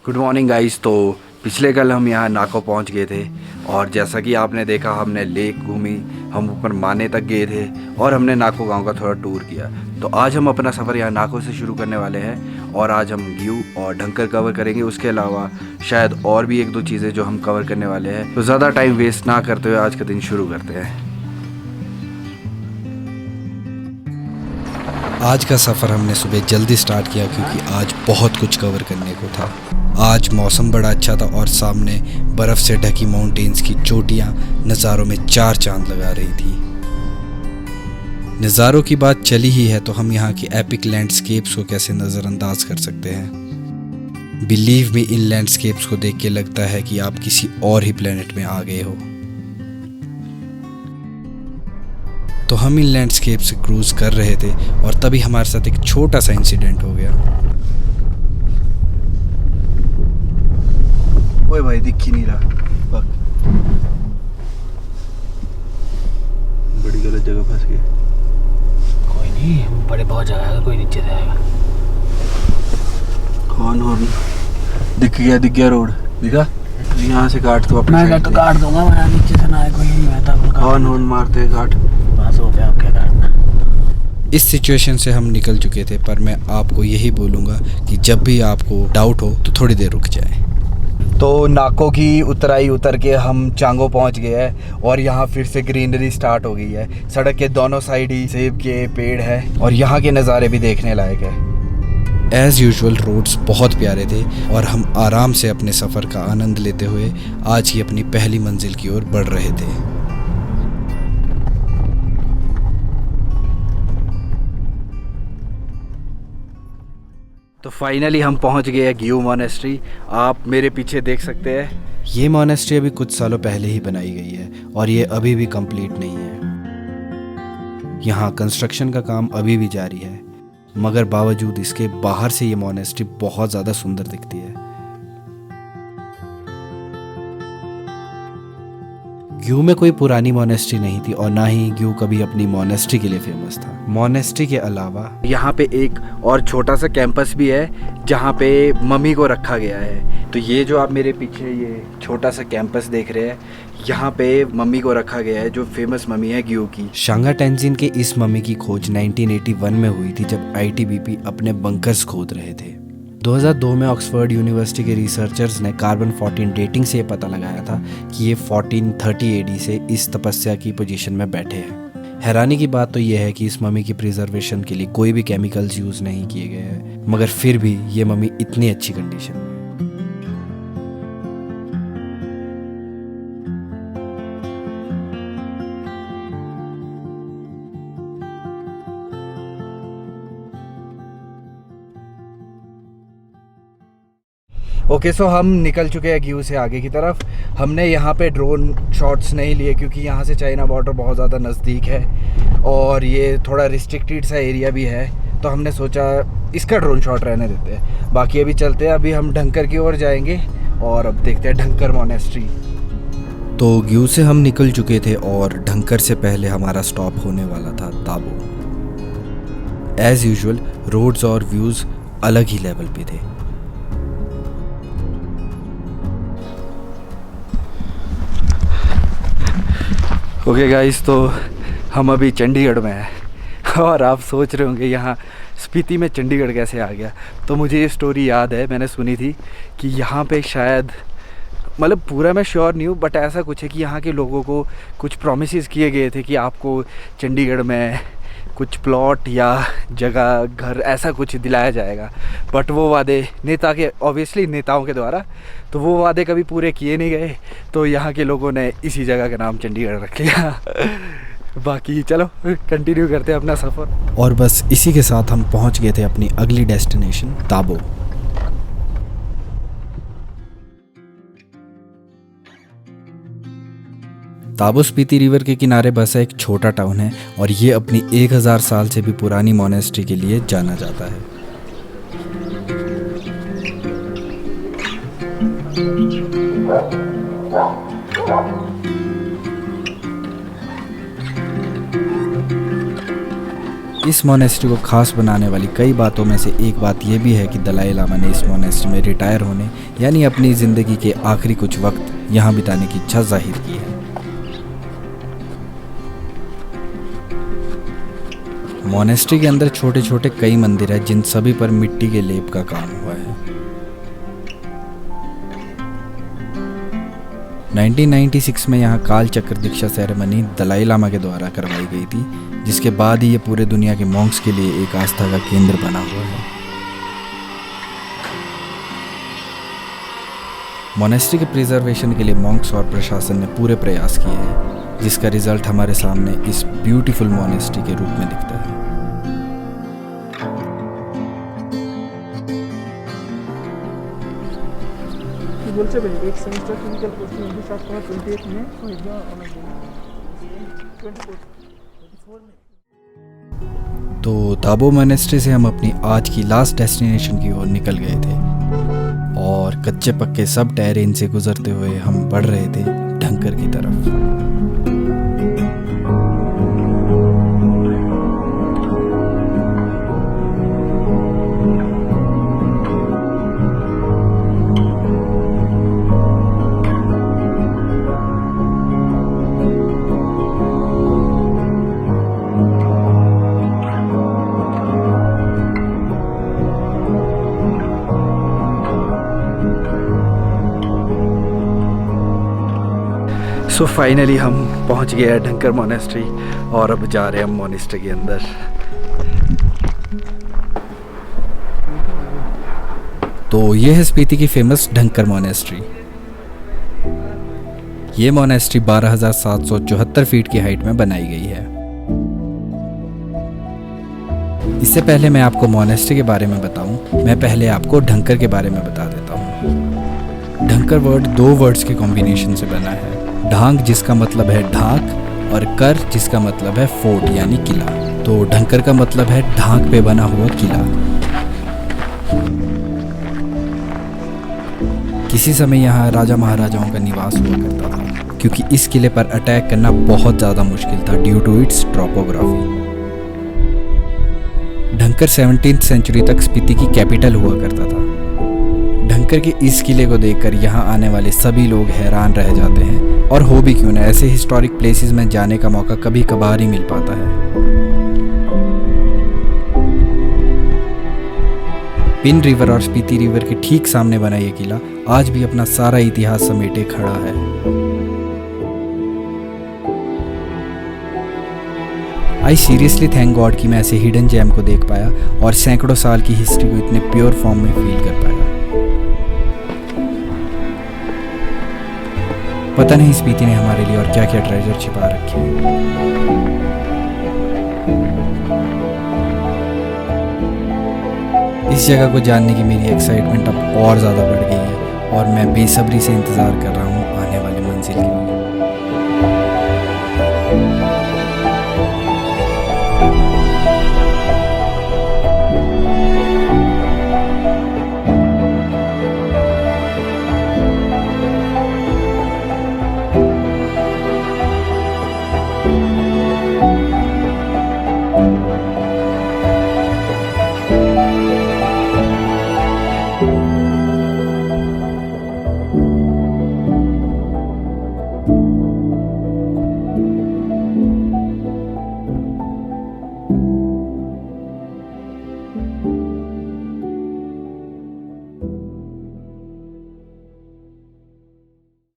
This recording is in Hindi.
Good morning guys. तो पिछले कल हम यहाँ नाको पहुँच गए थे और जैसा कि आपने देखा हमने लेक घूमी, हम ऊपर माने तक गए थे और हमने नाको गांव का थोड़ा टूर किया। तो आज हम अपना सफ़र यहाँ नाको से शुरू करने वाले हैं और आज हम ग्यू और ढंकर कवर करेंगे। उसके अलावा शायद और भी एक दो चीज़ें जो हम कवर करने वाले हैं। तो ज़्यादा टाइम वेस्ट ना करते हुए आज का दिन शुरू करते हैं। आज का सफ़र हमने सुबह जल्दी स्टार्ट किया क्योंकि आज बहुत कुछ कवर करने को था। आज मौसम बड़ा अच्छा था और सामने बर्फ़ से ढकी माउंटेन्स की चोटियाँ नज़ारों में चार चांद लगा रही थी। नज़ारों की बात चली ही है तो हम यहाँ की एपिक लैंडस्केप्स को कैसे नज़रअंदाज कर सकते हैं। बिलीव मी, इन लैंडस्केप्स को देख के लगता है कि आप किसी और ही प्लेनेट में आ गए हो। तो हम इन लैंडस्केप से क्रूज कर रहे थे और तभी हमारे साथ एक छोटा सा इंसिडेंट हो गया। ओए भाई, दिख ही नहीं रहा। बड़ी गलत जगह फंस गए। कोई नहीं, बड़े बहुत जगह है, कोई नीचे से आएगा। हॉर्न दिख गया रोड दिखा। यहाँ से काट तो अपने मैं तो काट दूंगा, मैं नीचे से ना आए कोई नहीं। मैं तो हॉर्न मारते काट। बस हो गया, आपके काटना। इस सिचुएशन से हम निकल चुके थे, पर मैं आपको यही बोलूँगा कि जब भी आपको डाउट हो तो थोड़ी देर रुक जाए। तो नाको की उतराई उतर के हम चांगो पहुंच गए हैं और यहाँ फिर से ग्रीनरी स्टार्ट हो गई है। सड़क के दोनों साइड ही सेब के पेड़ है और यहाँ के नज़ारे भी देखने लायक है। एज़ यूजुअल रोड्स बहुत प्यारे थे और हम आराम से अपने सफ़र का आनंद लेते हुए आज की अपनी पहली मंजिल की ओर बढ़ रहे थे। तो फाइनली हम पहुंच गए हैं ग्यू मॉनेस्ट्री। आप मेरे पीछे देख सकते हैं। ये मॉनेस्ट्री अभी कुछ सालों पहले ही बनाई गई है और ये अभी भी कंप्लीट नहीं है। यहाँ कंस्ट्रक्शन का काम अभी भी जारी है, मगर बावजूद इसके बाहर से ये मॉनेस्ट्री बहुत ज़्यादा सुंदर दिखती है। ग्यू में कोई पुरानी मॉनेस्ट्री नहीं थी और ना ही ग्यू कभी अपनी मॉनेस्ट्री के लिए फेमस था। मॉनेस्ट्री के अलावा यहाँ पे एक और छोटा सा कैंपस भी है जहाँ पे मम्मी को रखा गया है। तो ये जो आप मेरे पीछे ये छोटा सा कैंपस देख रहे हैं, यहाँ पे मम्मी को रखा गया है जो फेमस मम्मी है ग्यू की। शांगा टेंजिन के इस मम्मी की खोज 1981 में हुई थी जब आईटीबीपी अपने बंकर्स खोद रहे थे। 2002 में ऑक्सफोर्ड यूनिवर्सिटी के रिसर्चर्स ने कार्बन 14 डेटिंग से ये पता लगाया था कि ये 1430 एडी से इस तपस्या की पोजीशन में बैठे हैं। हैरानी की बात तो ये है कि इस मम्मी की प्रिजर्वेशन के लिए कोई भी केमिकल्स यूज़ नहीं किए गए हैं, मगर फिर भी ये मम्मी इतनी अच्छी कंडीशन में। ओके, सो हम निकल चुके हैं ग्यू से आगे की तरफ। हमने यहाँ पे ड्रोन शॉट्स नहीं लिए क्योंकि यहाँ से चाइना बॉर्डर बहुत ज़्यादा नज़दीक है और ये थोड़ा रिस्ट्रिक्टेड सा एरिया भी है, तो हमने सोचा इसका ड्रोन शॉट रहने देते हैं। बाकी अभी चलते हैं, अभी हम ढंकर की ओर जाएंगे और अब देखते हैं ढंकर मॉनेस्ट्री। तो ग्यू से हम निकल चुके थे और ढंकर से पहले हमारा स्टॉप होने वाला था ताबो। एज़ यूजुअल रोड्स और व्यूज़ अलग ही लेवल पे थे। ओके गाइस, तो हम अभी चंडीगढ़ में हैं और आप सोच रहे होंगे यहाँ स्पीति में चंडीगढ़ कैसे आ गया। तो मुझे ये स्टोरी याद है, मैंने सुनी थी कि यहाँ पे शायद, मतलब पूरा मैं श्योर नहीं हूँ, बट ऐसा कुछ है कि यहाँ के लोगों को कुछ प्रॉमिसेस किए गए थे कि आपको चंडीगढ़ में कुछ प्लॉट या जगह, घर, ऐसा कुछ दिलाया जाएगा। बट वो वादे नेता के, ऑब्वियसली नेताओं के द्वारा, तो वो वादे कभी पूरे किए नहीं गए। तो यहाँ के लोगों ने इसी जगह का नाम चंडीगढ़ रख लिया। बाकी चलो कंटिन्यू करते हैं अपना सफ़र। और बस इसी के साथ हम पहुँच गए थे अपनी अगली डेस्टिनेशन ताबो। ताबो स्पीति रिवर के किनारे बसा एक छोटा टाउन है और ये अपनी 1000 साल से भी पुरानी मॉनेस्ट्री के लिए जाना जाता है। इस मोनेस्ट्री को खास बनाने वाली कई बातों में से एक बात यह भी है कि दलाई लामा ने इस मोनेस्ट्री में रिटायर होने यानी अपनी ज़िंदगी के आखिरी कुछ वक्त यहाँ बिताने की इच्छा जाहिर की है। मोनेस्ट्री के अंदर छोटे छोटे कई मंदिर हैं जिन सभी पर मिट्टी के लेप का काम हुआ है। 1996 में यहाँ काल चक्र दीक्षा सेरेमनी दलाई लामा के द्वारा करवाई गई थी, जिसके बाद ही ये पूरे दुनिया के मॉन्क्स के लिए एक आस्था का केंद्र बना हुआ है। मोनेस्ट्री के प्रिजर्वेशन के लिए मॉन्क्स और प्रशासन ने पूरे प्रयास किए हैं, जिसका रिजल्ट हमारे सामने इस ब्यूटीफुल मोनेस्ट्री के रूप में दिखता है। বলছে ভাই এক সেমিস্টার ক্লিনিক্যাল কোর্স নিয়ে স্টার্ট করা 28 মে और एग्जाम অনেক দিন 24 में। तो ताबो मोनेस्ट्री से हम अपनी आज की लास्ट डेस्टिनेशन की ओर निकल गए थे और कच्चे पक्के सब टेरेन से गुजरते हुए हम बढ़ रहे थे ढंकर की तरफ। सो फाइनली हम पहुंच गए हैं ढंकर मोनेस्ट्री और अब जा रहे हैं हम मोनेस्ट्री के अंदर। तो ये है स्पीति की फेमस ढंकर मोनेस्ट्री। ये मोनेस्ट्री 12,774 फीट की हाइट में बनाई गई है। इससे पहले मैं आपको मोनेस्ट्री के बारे में बताऊं, मैं पहले आपको ढंकर के बारे में बता देता हूं। ढंकर वर्ड दो वर्ड्स के कॉम्बिनेशन से बना है, ढांक जिसका मतलब है ढाक और कर जिसका मतलब है फोर्ट यानी किला। तो ढंकर का मतलब है ढांक पे बना हुआ किला। किसी समय यहाँ राजा महाराजाओं का निवास हुआ करता था, क्योंकि इस किले पर अटैक करना बहुत ज़्यादा मुश्किल था due to its topography. Dhankar 17th century तक स्पीति की कैपिटल हुआ करता था। ढंकर के इस किले को देखकर यहाँ आने वाले सभी लोग हैरान रह जाते हैं, और हो भी क्यों ना, ऐसे हिस्टोरिक प्लेसेस में जाने का मौका कभी कभार ही मिल पाता है। पिन रिवर और स्पीति रिवर के ठीक सामने बना ये किला आज भी अपना सारा इतिहास समेटे खड़ा है। आई सीरियसली थैंक गॉड कि मैं ऐसे हिडन जेम को देख पाया और सैकड़ों साल की हिस्ट्री को इतने प्योर फॉर्म में फील कर पाया। पता नहीं स्पीति ने हमारे लिए और क्या क्या ट्रेजर छिपा रखे हैं। इस जगह को जानने की मेरी एक्साइटमेंट अब और ज़्यादा बढ़ गई है और मैं बेसब्री से इंतज़ार कर रहा हूँ आने वाली मंजिल की।